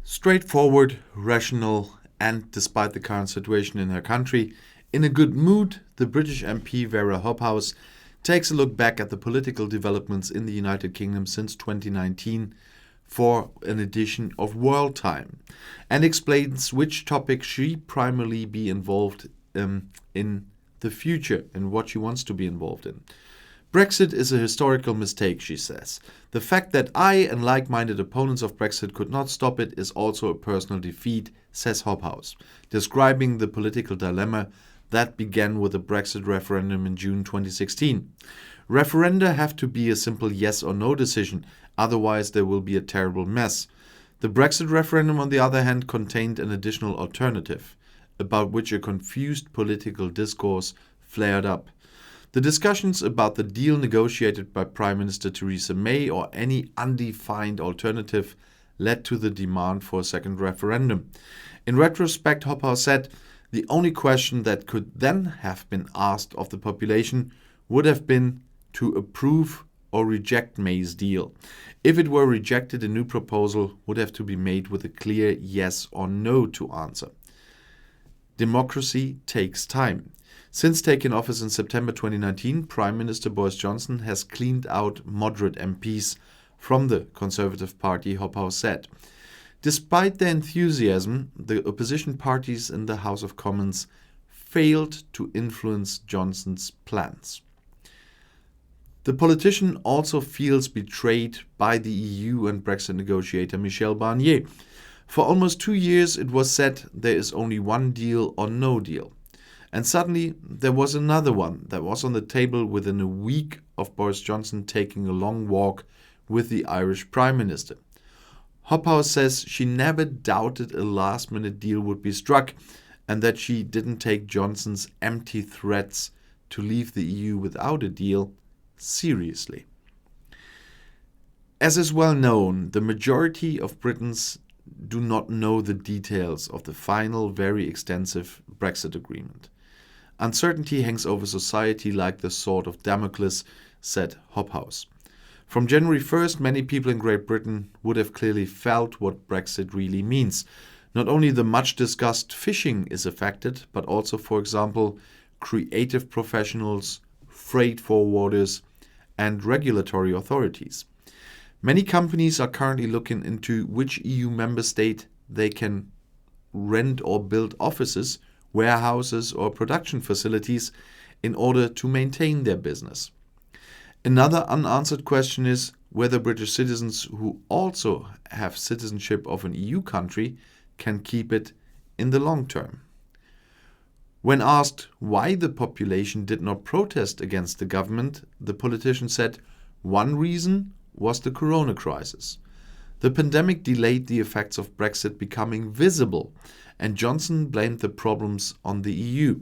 Straightforward, rational, and despite the current situation in her country, in a good mood, the British MP Wera Hobhouse takes a look back at the political developments in the United Kingdom since 2019 for an edition of World Time and explains which topics she primarily be involved in the future and what she wants to be involved in. Brexit is a historical mistake, she says. The fact that I and like-minded opponents of Brexit could not stop it is also a personal defeat, says Hobhouse, describing the political dilemma that began with the Brexit referendum in June 2016. Referenda have to be a simple yes or no decision, otherwise there will be a terrible mess. The Brexit referendum, on the other hand, contained an additional alternative, about which a confused political discourse flared up. The discussions about the deal negotiated by Prime Minister Theresa May or any undefined alternative led to the demand for a second referendum. In retrospect, Hobhouse said, the only question that could then have been asked of the population would have been to approve or reject May's deal. If it were rejected, a new proposal would have to be made with a clear yes or no to answer. Democracy takes time. Since taking office in September 2019, Prime Minister Boris Johnson has cleaned out moderate MPs from the Conservative Party, Hobhouse said. Despite their enthusiasm, the opposition parties in the House of Commons failed to influence Johnson's plans. The politician also feels betrayed by the EU and Brexit negotiator Michel Barnier. For almost 2 years, it was said there is only one deal or no deal. And suddenly, there was another one that was on the table within a week of Boris Johnson taking a long walk with the Irish Prime Minister. Hobhouse says she never doubted a last-minute deal would be struck and that she didn't take Johnson's empty threats to leave the EU without a deal seriously. As is well known, the majority of Britons do not know the details of the final, very extensive Brexit agreement. Uncertainty hangs over society like the sword of Damocles, said Hobhouse. From January 1st, many people in Great Britain would have clearly felt what Brexit really means. Not only the much-discussed fishing is affected, but also, for example, creative professionals, freight forwarders, and regulatory authorities. Many companies are currently looking into which EU member state they can rent or build offices, warehouses, or production facilities in order to maintain their business. Another unanswered question is whether British citizens who also have citizenship of an EU country can keep it in the long term. When asked why the population did not protest against the government, the politician said one reason was the corona crisis. The pandemic delayed the effects of Brexit becoming visible, and Johnson blamed the problems on the EU.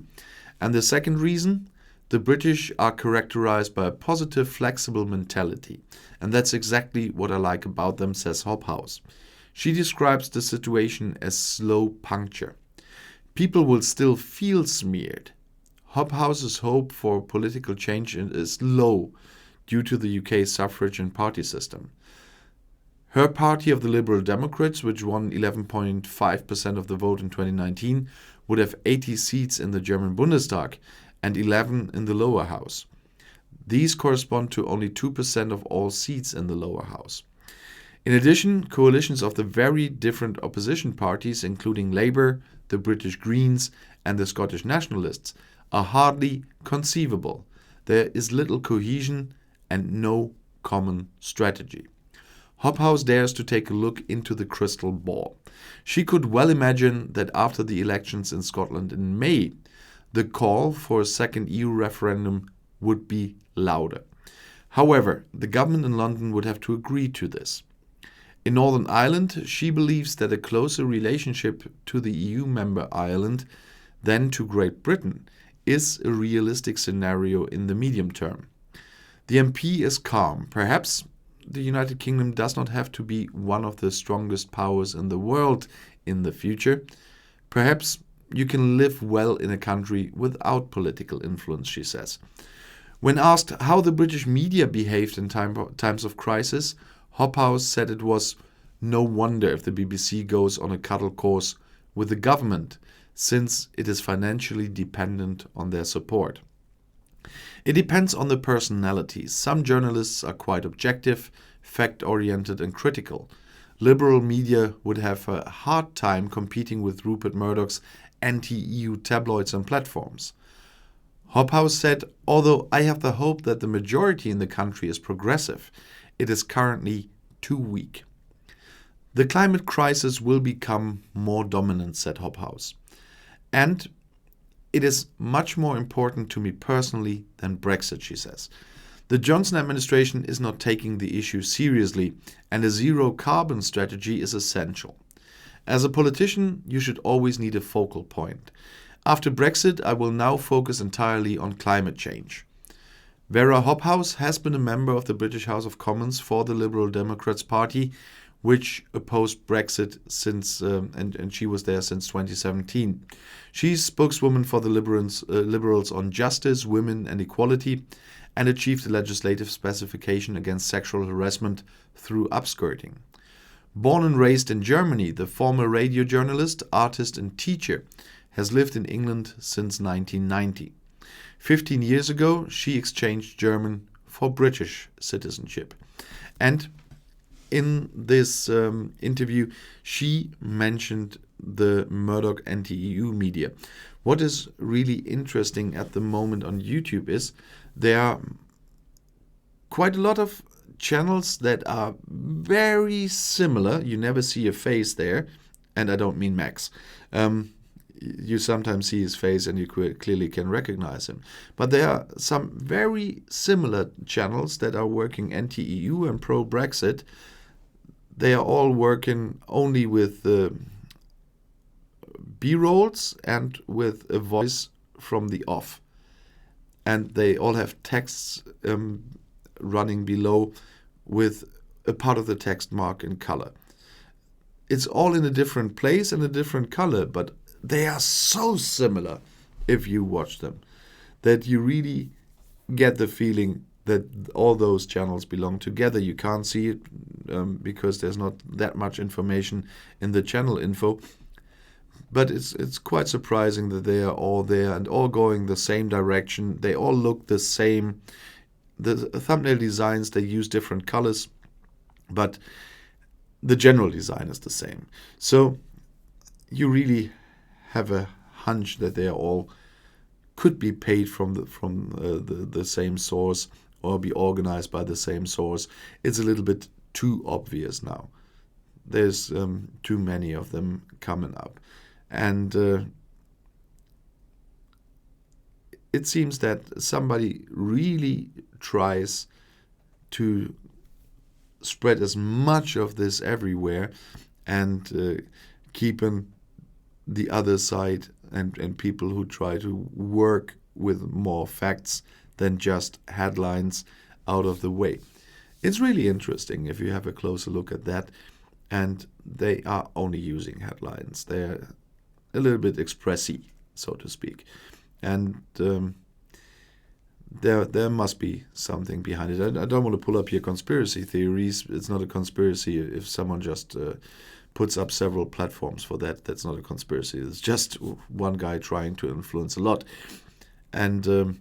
And the second reason? The British are characterized by a positive, flexible mentality. And that's exactly what I like about them, says Hobhouse. She describes the situation as slow puncture. People will still feel smeared. Hobhouse's hope for political change is low due to the UK's suffrage and party system. Her party of the Liberal Democrats, which won 11.5% of the vote in 2019, would have 80 seats in the German Bundestag and 11 in the lower house. These correspond to only 2% of all seats in the lower house. In addition, coalitions of the very different opposition parties, including Labour, the British Greens, and the Scottish Nationalists, are hardly conceivable. There is little cohesion and no common strategy. Hobhouse dares to take a look into the crystal ball. She could well imagine that after the elections in Scotland in May, the call for a second EU referendum would be louder. However, the government in London would have to agree to this. In Northern Ireland, she believes that a closer relationship to the EU member Ireland than to Great Britain is a realistic scenario in the medium term. The MP is calm. Perhaps the United Kingdom does not have to be one of the strongest powers in the world in the future. Perhaps you can live well in a country without political influence, she says. When asked how the British media behaved in times of crisis, Hobhouse said it was No wonder if the BBC goes on a cuddle course with the government, since it is financially dependent on their support. It depends on the personalities. Some journalists are quite objective, fact-oriented and critical. Liberal media would have a hard time competing with Rupert Murdoch's anti-EU tabloids and platforms. Hobhouse said, although I have the hope that the majority in the country is progressive, it is currently too weak. The climate crisis will become more dominant, said Hobhouse. And it is much more important to me personally than Brexit, she says. The Johnson administration is not taking the issue seriously, and a zero-carbon strategy is essential. As a politician, you should always need a focal point. After Brexit, I will now focus entirely on climate change. Wera Hobhouse has been a member of the British House of Commons for the Liberal Democrats Party, which opposed Brexit since, and she was there since 2017. She's spokeswoman for the Liberals on justice, women and equality, and achieved a legislative specification against sexual harassment through upskirting. Born and raised in Germany, the former radio journalist, artist and teacher has lived in England since 1990. 15 years ago, she exchanged German for British citizenship. And in this interview, she mentioned the Murdoch anti-EU media. What is really interesting at the moment on YouTube is there are quite a lot of channels that are very similar. You never see a face there, and I don't mean Max. You sometimes see his face and you clearly can recognize him. But there are some very similar channels that are working anti-EU and pro-Brexit. They are all working only with B-rolls and with a voice from the off. And they all have texts running below with a part of the text marked in color. It's all in a different place and a different color, but they are so similar if you watch them that you really get the feeling that all those channels belong together. You can't see it because there's not that much information in the channel info. But it's quite surprising that they are all there and all going the same direction. They all look the same. The thumbnail designs, they use different colors, but the general design is the same. So you really have a hunch that they all could be paid from the same source or be organized by the same source. It's a little bit too obvious now. There's too many of them coming up. And it seems that somebody really tries to spread as much of this everywhere and keeping the other side and people who try to work with more facts than just headlines out of the way. It's really interesting if you have a closer look at that. And they are only using headlines. They're a little bit expressy, so to speak. And there must be something behind it. I don't want to pull up here conspiracy theories. It's not a conspiracy if someone just puts up several platforms for that. That's not a conspiracy. It's just one guy trying to influence a lot. And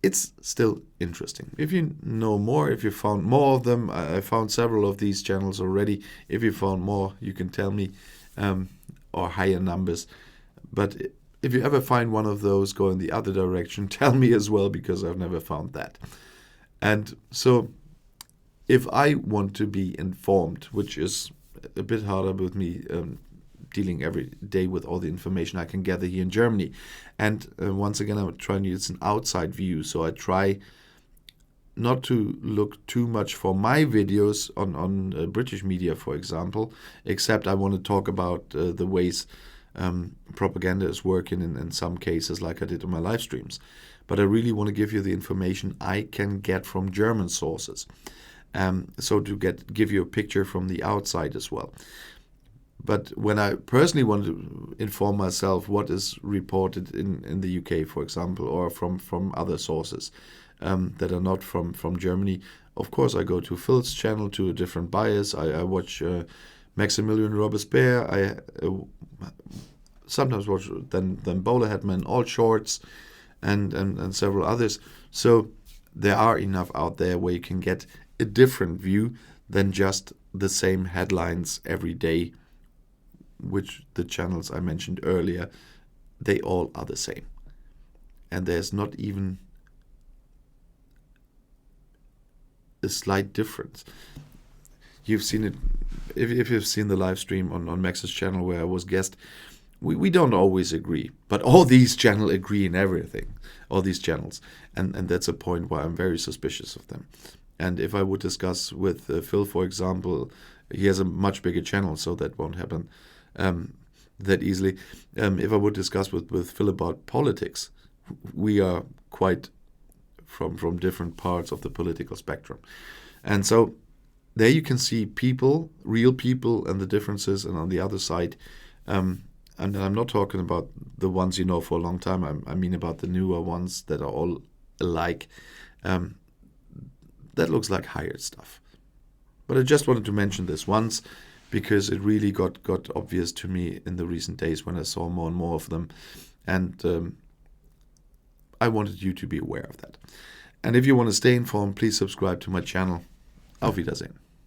it's still interesting. If you know more, if you found more of them, I found several of these channels already. If you found more, you can tell me, or higher numbers. But if you ever find one of those going the other direction, tell me as well, because I've never found that. And so if I want to be informed, which is a bit harder with me dealing every day with all the information I can gather here in Germany. And once again, I'm trying to use an outside view. So I try not to look too much for my videos on British media, for example, except I want to talk about the ways propaganda is working in some cases, like I did on my live streams. But I really want to give you the information I can get from German sources. So to give you a picture from the outside as well. But when I personally want to inform myself what is reported in the UK, for example, or from other sources that are not from Germany, of course, I go to Phil's channel to a different bias. I watch Maximilian Robespierre. I sometimes watch then Bowler Hetman, all shorts, and several others. So there are enough out there where you can get a different view than just the same headlines every day, which the channels I mentioned earlier, they all are the same. And there's not even a slight difference. You've seen it, if you've seen the live stream on Max's channel where I was guest, we don't always agree, but all these channels agree in everything, all these channels. And that's a point why I'm very suspicious of them. And if I would discuss with Phil, for example, he has a much bigger channel, so that won't happen that easily. If I would discuss with Phil about politics, we are quite from different parts of the political spectrum. And so there you can see people, real people, and the differences. And on the other side, and I'm not talking about the ones you know for a long time. I mean about the newer ones that are all alike. That looks like hired stuff. But I just wanted to mention this once because it really got obvious to me in the recent days when I saw more and more of them. And I wanted you to be aware of that. And if you want to stay informed, please subscribe to my channel. Auf Wiedersehen.